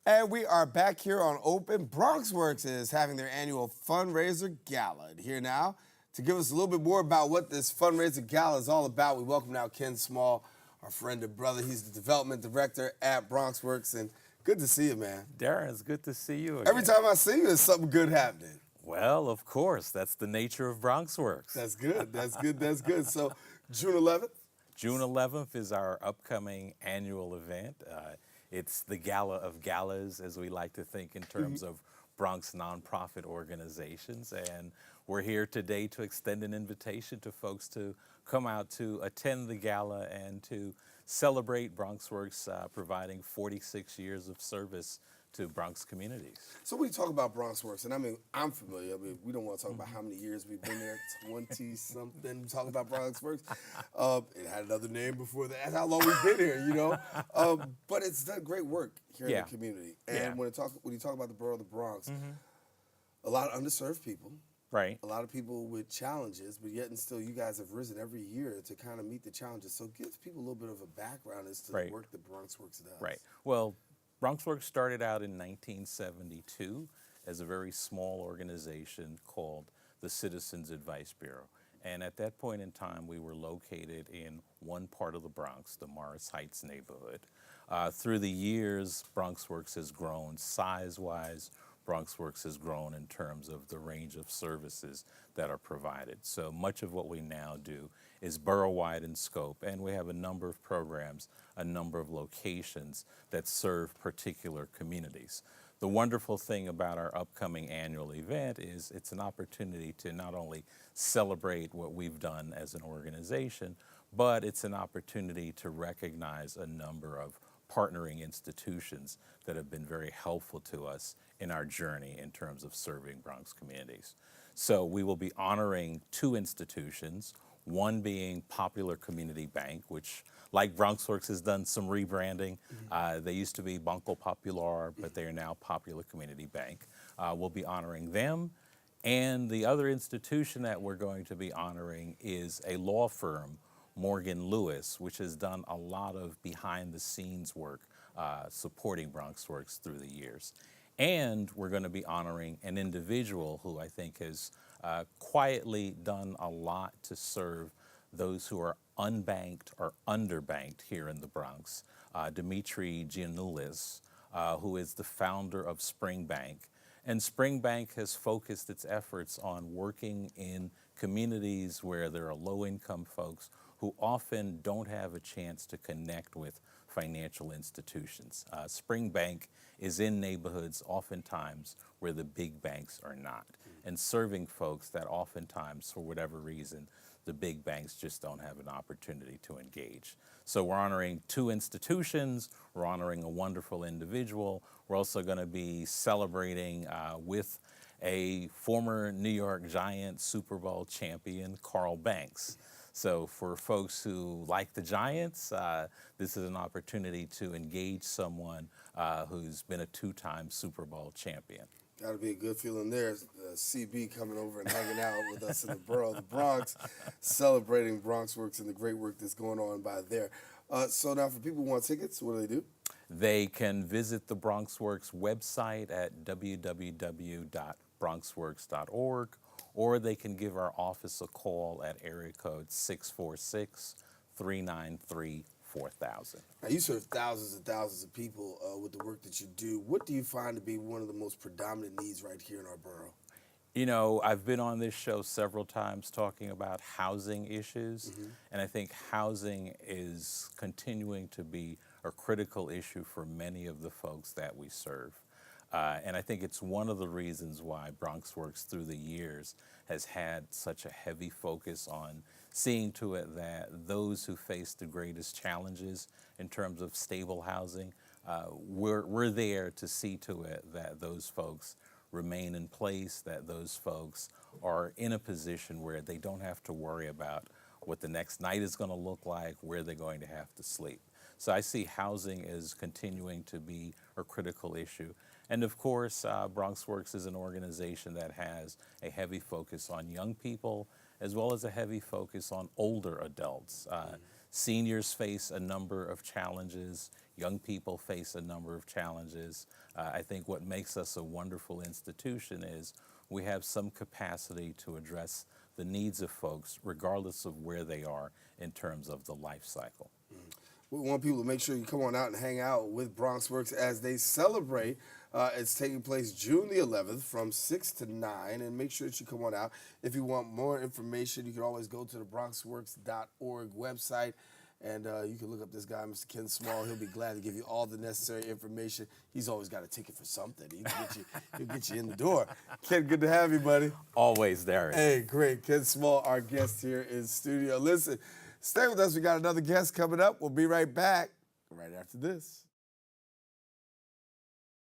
And we are back here on Open. BronxWorks is having their annual fundraiser gala. And here now to give us a little bit more about what this fundraiser gala is all about, we welcome now Ken Small, our friend and brother. He's the development director at BronxWorks, and good to see you, man. Darren, it's good to see you again. Every time I see you, there's something good happening. Well, of course, that's the nature of BronxWorks. That's good. That's good. That's good. So, June 11th. June 11th is our upcoming annual event. It's the gala of galas, as we like to think in terms of Bronx nonprofit organizations. And we're here today to extend an invitation to folks to come out to attend the gala and to celebrate BronxWorks providing 46 years of service to Bronx communities. So when you talk about BronxWorks, and I mean, I'm familiar. I mean, we don't want to talk about how many years we've been there, 20-something, talk about BronxWorks. It had another name before that. That's how long we've been here, you know? But it's done great work here in the community. And when you talk about the borough of the Bronx, a lot of underserved people. Right. A lot of people with challenges, but yet and still you guys have risen every year to kind of meet the challenges. So give people a little bit of a background as to the work that BronxWorks does. Right. Well, BronxWorks started out in 1972 as a very small organization called the Citizens Advice Bureau. And at that point in time, we were located in one part of the Bronx, the Morris Heights neighborhood. Through the years, BronxWorks has grown size-wise. BronxWorks has grown in terms of the range of services that are provided. So much of what we now do is borough-wide in scope, and we have a number of programs, a number of locations that serve particular communities. The wonderful thing about our upcoming annual event is it's an opportunity to not only celebrate what we've done as an organization, but it's an opportunity to recognize a number of partnering institutions that have been very helpful to us in our journey in terms of serving Bronx communities. So we will be honoring two institutions, one being Popular Community Bank, which, like BronxWorks, has done some rebranding. They used to be Banco Popular, but they are now Popular Community Bank. We'll be honoring them. And the other institution that we're going to be honoring is a law firm, Morgan Lewis, which has done a lot of behind-the-scenes work supporting BronxWorks through the years. And we're going to be honoring an individual who I think has quietly done a lot to serve those who are unbanked or underbanked here in the Bronx, Dimitri Giannoulis, who is the founder of Spring Bank. And Spring Bank has focused its efforts on working in communities where there are low-income folks who often don't have a chance to connect with financial institutions. Spring Bank is in neighborhoods oftentimes where the big banks are not, and serving folks that oftentimes, for whatever reason, the big banks just don't have an opportunity to engage. So we're honoring two institutions, we're honoring a wonderful individual. We're also going to be celebrating with a former New York Giants Super Bowl champion, Carl Banks. So for folks who like the Giants, this is an opportunity to engage someone who's been a two-time Super Bowl champion. Got to be a good feeling there. CB coming over and hanging out with us in the borough of the Bronx, celebrating BronxWorks and the great work that's going on by there. So now for people who want tickets, what do they do? They can visit the BronxWorks website at www.bronxworks.org, or they can give our office a call at area code 646-393-4000. Now, you serve thousands and thousands of people with the work that you do. What do you find to be one of the most predominant needs right here in our borough? You know, I've been on this show several times talking about housing issues, and I think housing is continuing to be a critical issue for many of the folks that we serve. And I think it's one of the reasons why BronxWorks through the years has had such a heavy focus on seeing to it that those who face the greatest challenges in terms of stable housing, we're there to see to it that those folks remain in place, that those folks are in a position where they don't have to worry about what the next night is going to look like, where they're going to have to sleep. So I see housing as continuing to be a critical issue. And of course, BronxWorks is an organization that has a heavy focus on young people, as well as a heavy focus on older adults. Seniors face a number of challenges. Young people face a number of challenges. I think what makes us a wonderful institution is we have some capacity to address the needs of folks regardless of where they are in terms of the life cycle. We want people to make sure you come on out and hang out with BronxWorks as they celebrate. It's taking place June the 11th from 6 to 9, and make sure that you come on out. If you want more information, you can always go to the BronxWorks.org website, and you can look up this guy, Mr. Ken Small. He'll be glad to give you all the necessary information. He's always got a ticket for something. He'll get you in the door. Ken, good to have you, buddy. Always, Daren. Hey, great. Ken Small, our guest here in studio. Listen, stay with us. We got another guest coming up. We'll be right back right after this.